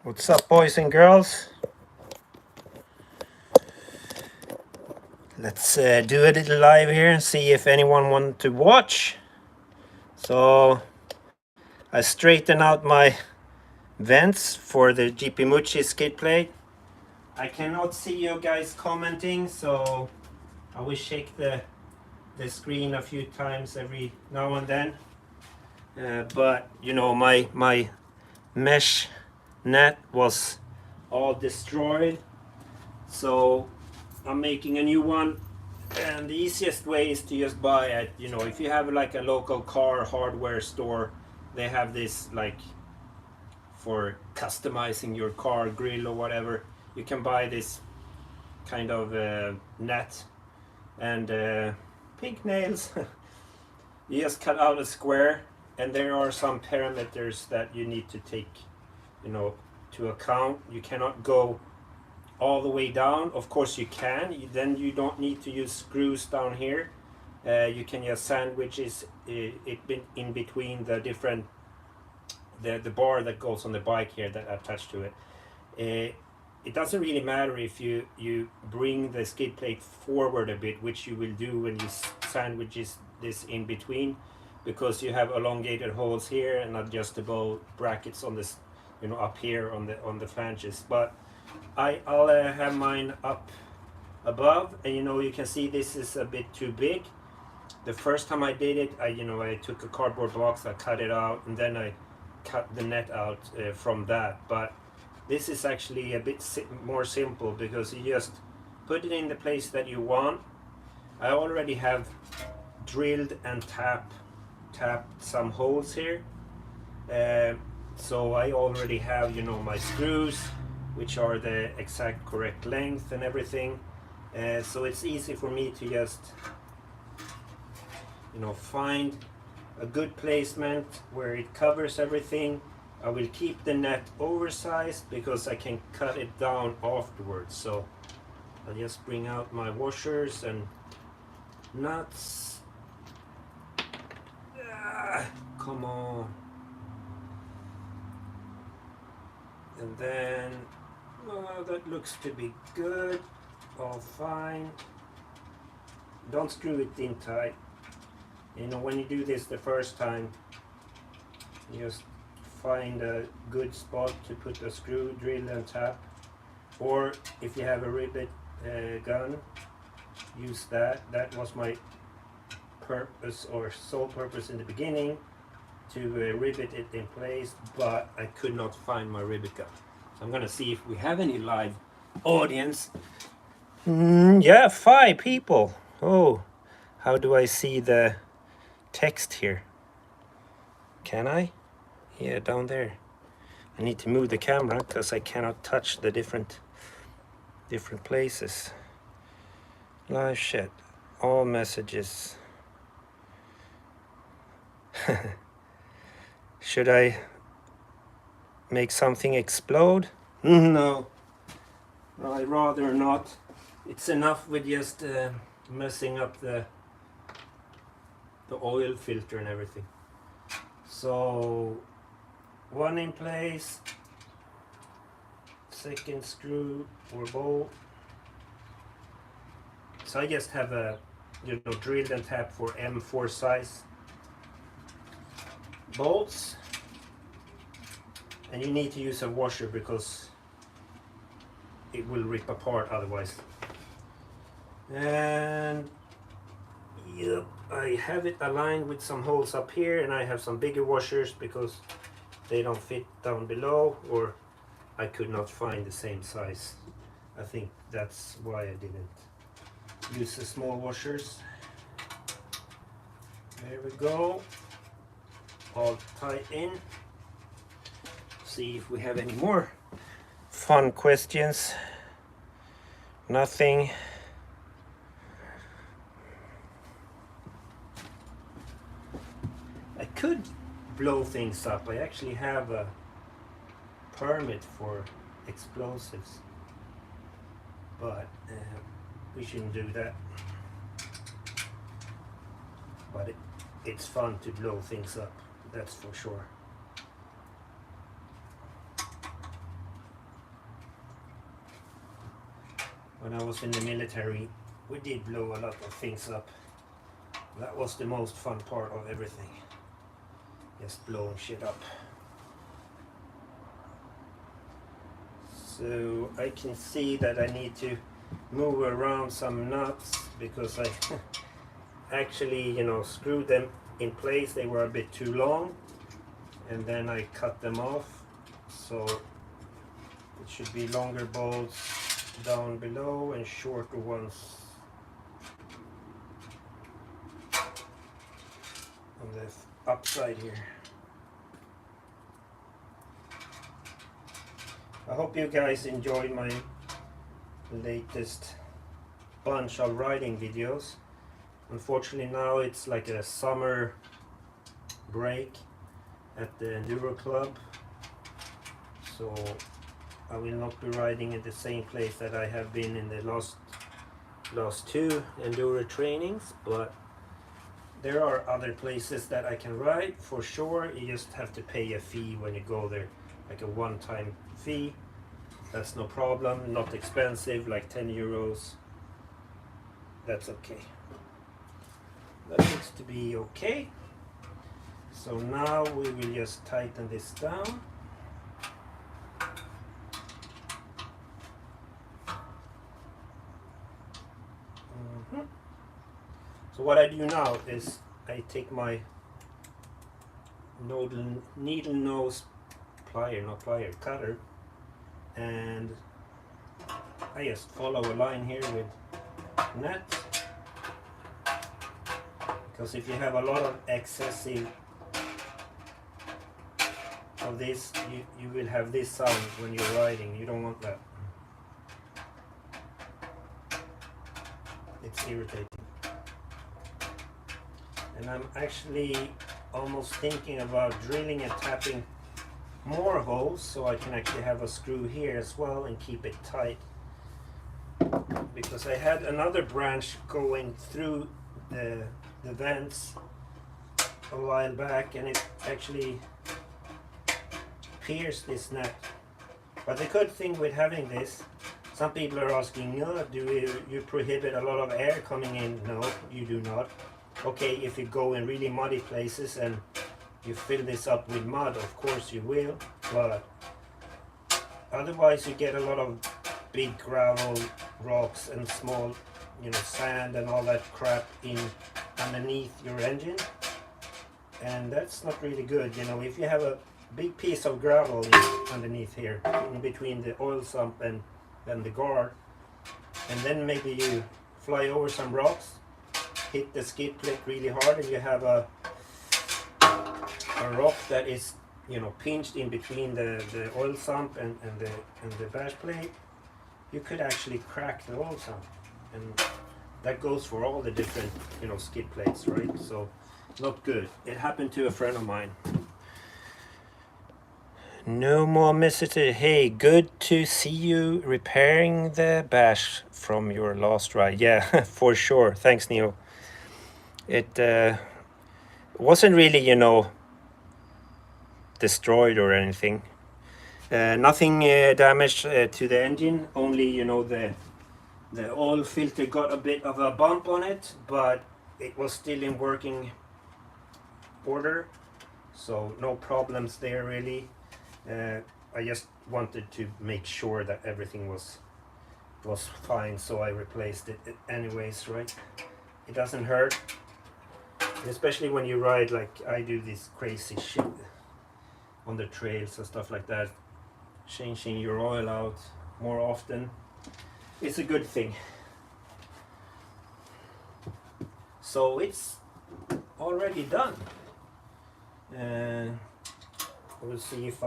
What's up, boys and girls? Let's do a little live here and see if anyone wants to watch. So I straighten out my vents for the GPMucci skid plate. I cannot see you guys commenting, so I will shake the screen a few times every now and then. But you know, my mesh net was all destroyed, so I'm making a new one. And the easiest way is to just buy it. You know, if you have like a local car hardware store, they have this like for customizing your car grill or whatever. You can buy this kind of net and pink nails. You just cut out a square, and there are some parameters that you need to take, you know, to account. You cannot go all the way down. Of course you can. Then you don't need to use screws down here. You can just sandwich it in between the different the bar that goes on the bike here that attached to it. It doesn't really matter if you bring the skid plate forward a bit, which you will do when you sandwich this in between, because you have elongated holes here and adjustable brackets on this, you know, up here on the flanges. But I'll have mine up above, and you know, you can see this is a bit too big. The first time I did it, I took a cardboard box, I cut it out, and then I cut the net out from that. But this is actually a bit more simple, because you just put it in the place that you want. I already have drilled and tapped some holes here, so I already have, you know, my screws, which are the exact correct length and everything. So it's easy for me to just, you know, find a good placement where it covers everything. I will keep the net oversized because I can cut it down afterwards. So I'll just bring out my washers and nuts. Come on. And then, well, that looks to be good. All fine. Don't screw it in tight. You know, when you do this the first time, you just find a good spot to put a screw, drill and tap. Or if you have a rivet gun, use that. That was my purpose or sole purpose in the beginning, to rivet it in place, but I could not find my rivet gun. So I'm gonna see if we have any live audience. Yeah, 5 people. Oh, how do I see the text here? Can I? Yeah, down there. I need to move the camera because I cannot touch the different places. Live chat, all messages. Should I make something explode? No, I'd rather not. It's enough with just messing up the oil filter and everything. So one in place, second screw or bolt. So I just have a, you know, drilled and tapped for M4 size bolts, and you need to use a washer because it will rip apart otherwise. And yep, I have it aligned with some holes up here, and I have some bigger washers because they don't fit down below, or I could not find the same size. I think that's why I didn't use the small washers. There we go, all tied in. See if we have any more fun questions. Nothing. I could blow things up. I actually have a permit for explosives, but we shouldn't do that. But it's fun to blow things up, that's for sure. When I was in the military, we did blow a lot of things up. That was the most fun part of everything. Just blowing shit up. So I can see that I need to move around some nuts because I actually, you know, screwed them in place. They were a bit too long, and then I cut them off. So it should be longer bolts down below and shorter ones on the upside here. I hope you guys enjoyed my latest bunch of riding videos. Unfortunately now it's like a summer break at the Enduro Club, so I will not be riding in the same place that I have been in the last two Enduro trainings, but there are other places that I can ride for sure. You just have to pay a fee when you go there, like a one-time fee. That's no problem, not expensive, like 10 euros. That's okay. That looks to be okay. So now we will just tighten this down. So what I do now is I take my needle nose cutter, and I just follow a line here with net, because if you have a lot of excessive of this, you will have this sound when you're riding. You don't want that. It's irritating. And I'm actually almost thinking about drilling and tapping more holes so I can actually have a screw here as well and keep it tight, because I had another branch going through the vents a while back and it actually pierced this net. But the good thing with having this, some people are asking, no, do you prohibit a lot of air coming in? No, you do not. Okay, if you go in really muddy places and you fill this up with mud, of course you will, but otherwise you get a lot of big gravel, rocks and small, you know, sand and all that crap in underneath your engine, and that's not really good. You know, if you have a big piece of gravel underneath here, in between the oil sump and the guard, and then maybe you fly over some rocks, hit the skid plate really hard, and you have a rock that is, you know, pinched in between the oil sump and the bash plate, you could actually crack the oil sump, and that goes for all the different, you know, skid plates, right? So not good. It happened to a friend of mine. No more messages. Hey, good to see you repairing the bash from your last ride. Yeah, for sure. Thanks, Neo. It wasn't really, you know, destroyed or anything. Nothing damaged to the engine. Only, you know, the oil filter got a bit of a bump on it, but it was still in working order. So no problems there really. I just wanted to make sure that everything was fine, so I replaced it anyways, right? It doesn't hurt, and especially when you ride like I do, this crazy shit on the trails and stuff like that. Changing your oil out more often, it's a good thing. So it's already done. We'll see if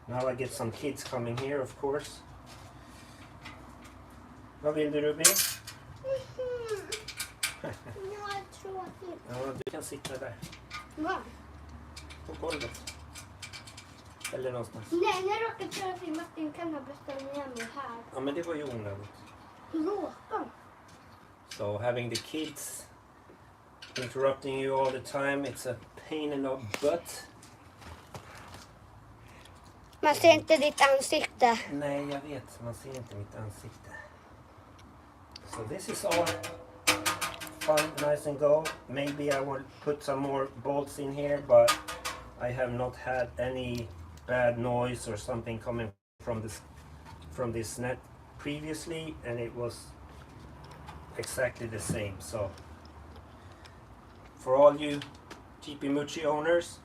now I get some kids coming here, of course. Vad vill du, Ruby? Jag tror att Ja, du kan sitta där. Va? På golvet. Eller någonstans. Nej, jag råkade köra till Martin, kan jag beställa med mig här. Ja, men det var ju onödigt. Råkade? So having the kids interrupting you all the time, it's a pain in the butt. Man ser inte ditt ansikte. Nej, jag vet. Man ser inte mitt ansikte. So this is all fine, nice and go. Maybe I will put some more bolts in here, but I have not had any bad noise or something coming from this net previously, and it was exactly the same. So for all you GPMucci owners,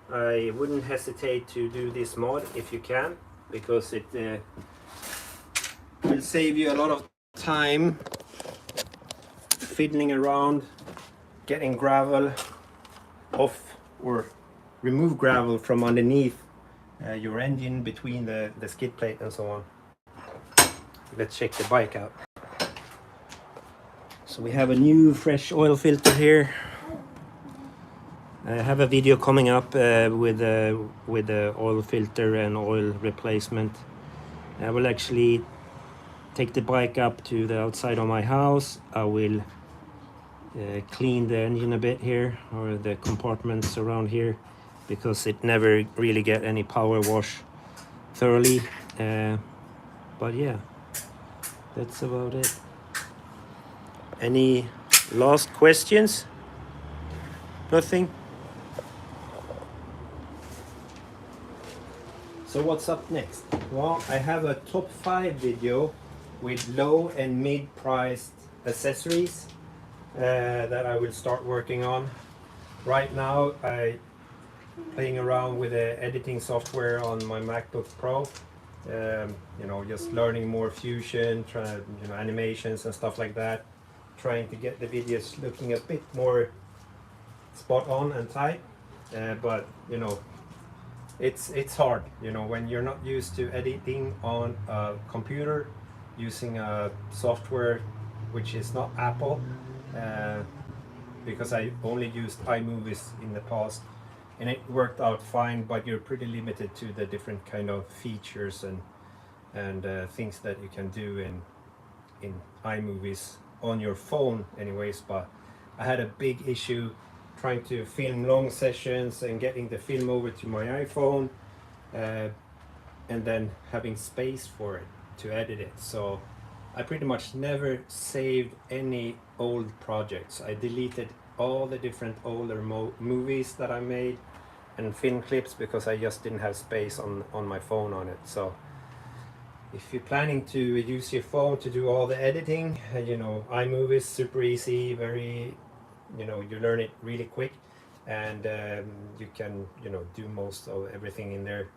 I wouldn't hesitate to do this mod if you can, because it will save you a lot of time fiddling around getting gravel off, or remove gravel from underneath your engine, between the skid plate and so on. Let's check the bike out. So we have a new fresh oil filter here. I have a video coming up with the oil filter and oil replacement. I will actually take the bike up to the outside of my house. I will clean the engine a bit here, or the compartments around here, because it never really get any power wash thoroughly. But yeah, that's about it. Any last questions? Nothing? So what's up next? Well, I have a top 5 video with low and mid priced accessories that I will start working on. Right now I playing around with the editing software on my MacBook Pro. You know, just learning more Fusion, animations and stuff like that. Trying to get the videos looking a bit more spot on and tight. But you know, it's hard, you know, when you're not used to editing on a computer using a software which is not Apple, because I only used iMovies in the past and it worked out fine, but you're pretty limited to the different kind of features and things that you can do in iMovies on your phone anyways. But I had a big issue trying to film long sessions and getting the film over to my iPhone, and then having space for it to edit it. So I pretty much never saved any old projects. I deleted all the different older movies that I made and film clips, because I just didn't have space on my phone on it. So if you're planning to use your phone to do all the editing, you know, iMovie is super easy, very, you know, you learn it really quick, and you can, you know, do most of everything in there,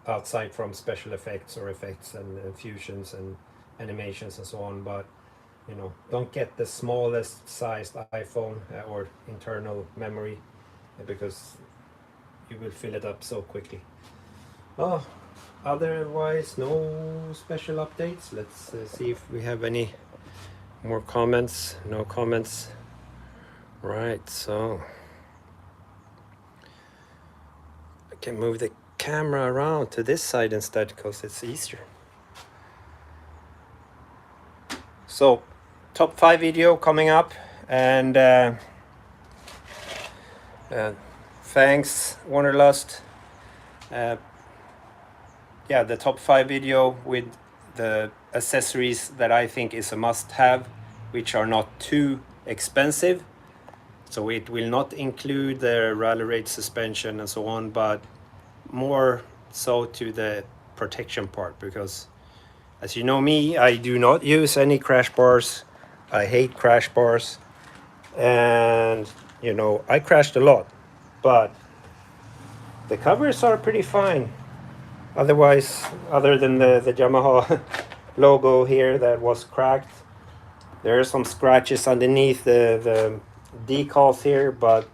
outside from special effects or effects and fusions and animations and so on. But you know, don't get the smallest sized iPhone or internal memory, because you will fill it up so quickly. Oh, otherwise no special updates. Let's see if we have any more comments. No comments. Right, so I can move the camera around to this side instead, because it's easier. So top 5 video coming up, and thanks Wanderlust. Yeah, the top 5 video with the accessories that I think is a must-have, which are not too expensive. So it will not include the rally raid suspension and so on, but more so to the protection part, because as you know me, I do not use any crash bars. I hate crash bars, and you know, I crashed a lot, but the covers are pretty fine. Otherwise, other than the Yamaha logo here that was cracked, there are some scratches underneath the decals here, but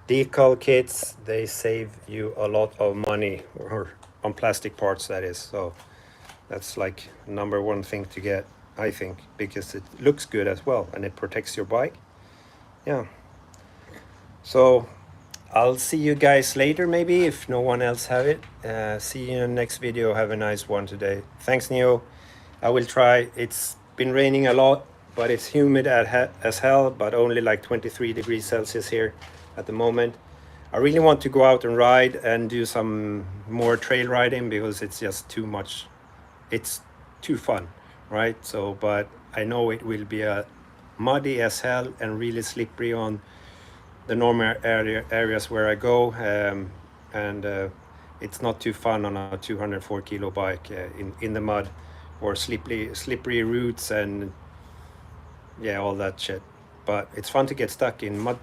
decal kits, they save you a lot of money, or on plastic parts that is. So that's like number 1 thing to get, I think, because it looks good as well and it protects your bike. Yeah, so I'll see you guys later, maybe, if no one else have it. See you in the next video. Have a nice one today. Thanks, Neo. I will try. It's been raining a lot, but it's humid as hell, but only like 23 degrees Celsius here at the moment. I really want to go out and ride and do some more trail riding, because it's just too much. It's too fun right? So, but I know it will be muddy as hell and really slippery on the normal areas where I go, and it's not too fun on a 204 kilo bike in the mud, or slippery routes and yeah, all that shit. But it's fun to get stuck in mud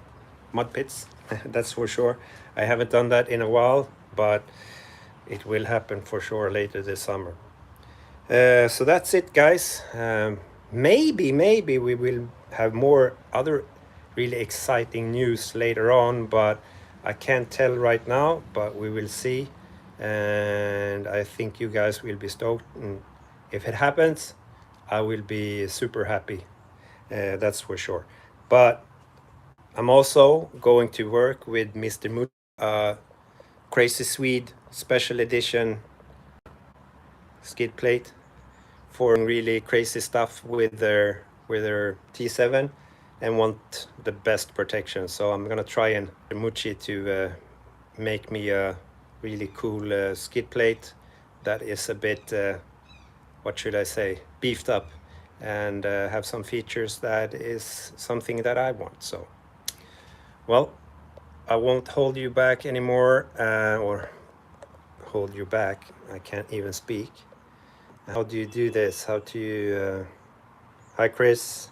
pits, that's for sure. I haven't done that in a while, but it will happen for sure later this summer. So that's it, guys. Maybe we will have more other really exciting news later on, but I can't tell right now, but we will see. And I think you guys will be stoked. And if it happens, I will be super happy. That's for sure. But I'm also going to work with Mr. Mood, Crazy Swede special edition skid plate for really crazy stuff with their T7 and want the best protection. So I'm gonna try and Mucci to make me a really cool skid plate that is a bit, what should I say, beefed up, and have some features that is something that I want. So, well, I won't hold you back anymore, or hold you back. I can't even speak. How do you do this? How do you, hi Chris,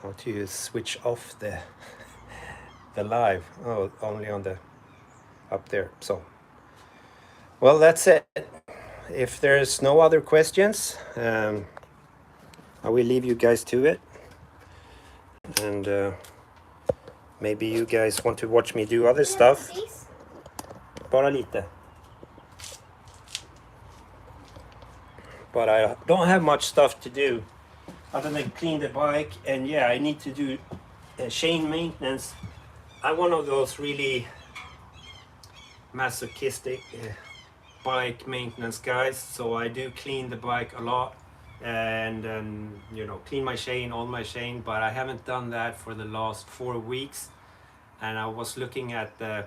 how do you switch off the live? Oh, only on the, up there. So, well, that's it. If there's no other questions, I will leave you guys to it. And maybe you guys want to watch me do other stuff. Bara lite. But I don't have much stuff to do other than clean the bike, and yeah, I need to do chain maintenance. I'm one of those really masochistic bike maintenance guys, so I do clean the bike a lot, and you know, clean my chain, all my chain, but I haven't done that for the last 4 weeks. And I was looking at the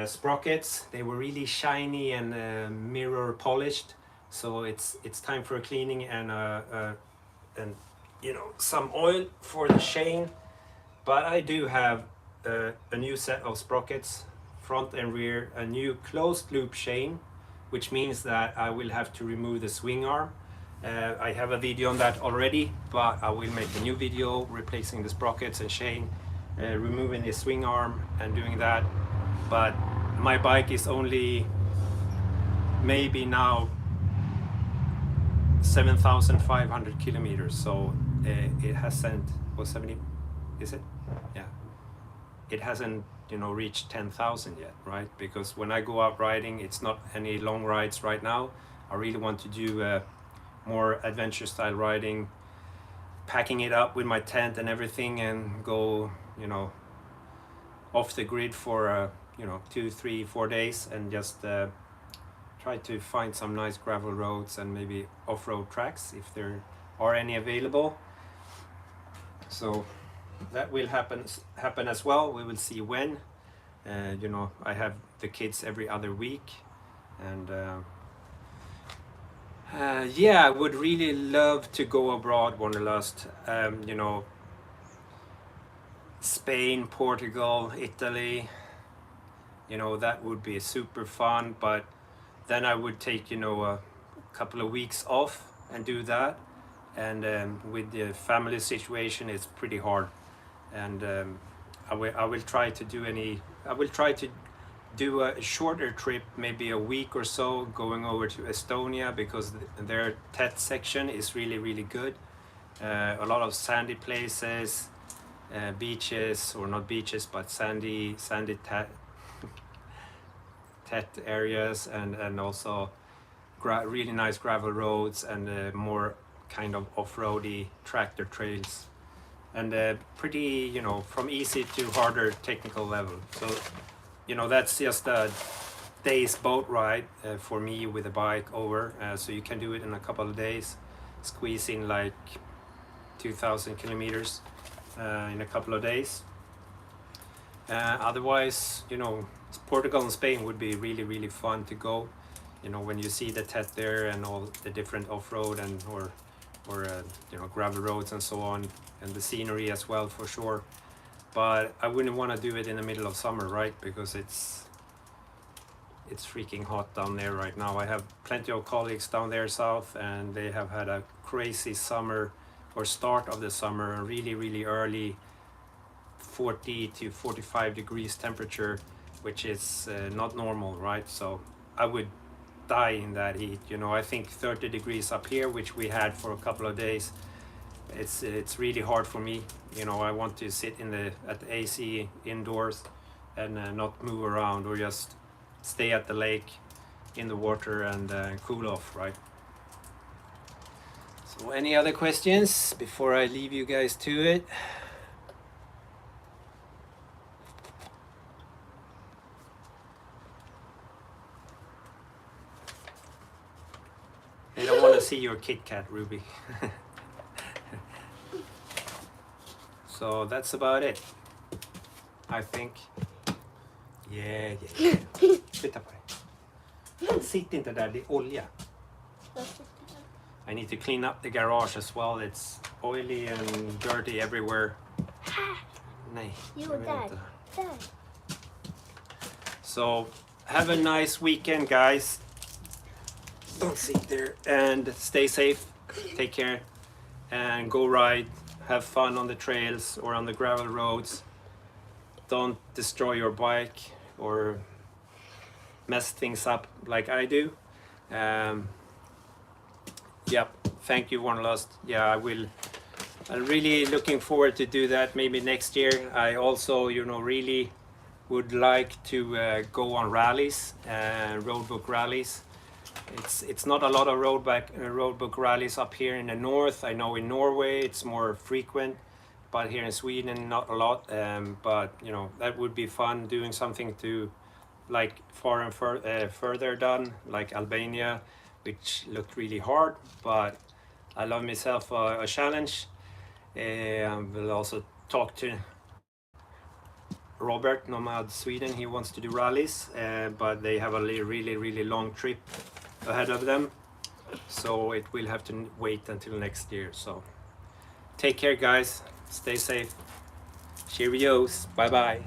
sprockets. They were really shiny and mirror polished, so it's time for a cleaning and you know, some oil for the chain. But I do have a new set of sprockets, front and rear, a new closed loop chain, which means that I will have to remove the swing arm. I have a video on that already, but I will make a new video replacing the sprockets and chain, removing the swing arm and doing that. But my bike is only maybe now 7,500 kilometers, so it hasn't, was 70, is it? Yeah, it hasn't, you know, reached 10,000 yet, right? Because when I go out riding, it's not any long rides right now. I really want to do more adventure style riding, packing it up with my tent and everything, and go, you know, off the grid for you know, 2, 3, 4 days, and just try to find some nice gravel roads and maybe off-road tracks if there are any available. So that will happen as well. We will see when. You know, I have the kids every other week, and yeah, I would really love to go abroad, Wanderlust. You know, Spain, Portugal, Italy. You know, that would be super fun, but then I would take, you know, a couple of weeks off and do that. And with the family situation, it's pretty hard. And I will try to do a shorter trip, maybe a week or so, going over to Estonia, because their TET section is really good. A lot of sandy places, beaches, or not beaches, but sandy TET areas, and also really nice gravel roads, and more kind of off-roady tractor trails, and pretty, you know, from easy to harder technical level. So, you know, that's just a day's boat ride for me with a bike over, so you can do it in a couple of days, squeeze in like 2,000 kilometers in a couple of days. Otherwise, you know, Portugal and Spain would be really fun to go. you know, when you see the Tet there and all the different off-road and or you know, gravel roads and so on, and the scenery as well for sure. But I wouldn't want to do it in the middle of summer, right? Because it's freaking hot down there right now. I have plenty of colleagues down there south, and they have had a crazy summer or start of the summer, a really early 40 to 45 degrees temperature, which is not normal, right? So I would die in that heat. You know, I think 30 degrees up here, which we had for a couple of days, it's really hard for me. You know, I want to sit at the AC indoors and not move around, or just stay at the lake in the water and cool off, right? So any other questions before I leave you guys to it? I don't want to see your Kit Kat, Ruby. So that's about it, I think. Yeah. Flytta på dig. Sitt inte där, det är olja. I need to clean up the garage as well. It's oily and dirty everywhere. Nej, jag vill inte. So have a nice weekend, guys. Don't sit there, and stay safe. Take care and go ride. Have fun on the trails or on the gravel roads. Don't destroy your bike or mess things up like I do. Yep, thank you, Wanderlust. Yeah, I will. I'm really looking forward to do that maybe next year. I also, you know, really would like to go on rallies, roadbook rallies. It's not a lot of roadbook rallies up here in the north. I know in Norway it's more frequent, but here in Sweden not a lot. But you know, that would be fun, doing something to like far and further done, like Albania, which looked really hard, but I love myself a challenge. We'll also talk to Robert, Nomad Sweden. He wants to do rallies, but they have a really long trip ahead of them, so it will have to wait until next year. So take care, guys, stay safe, cheerios, bye bye.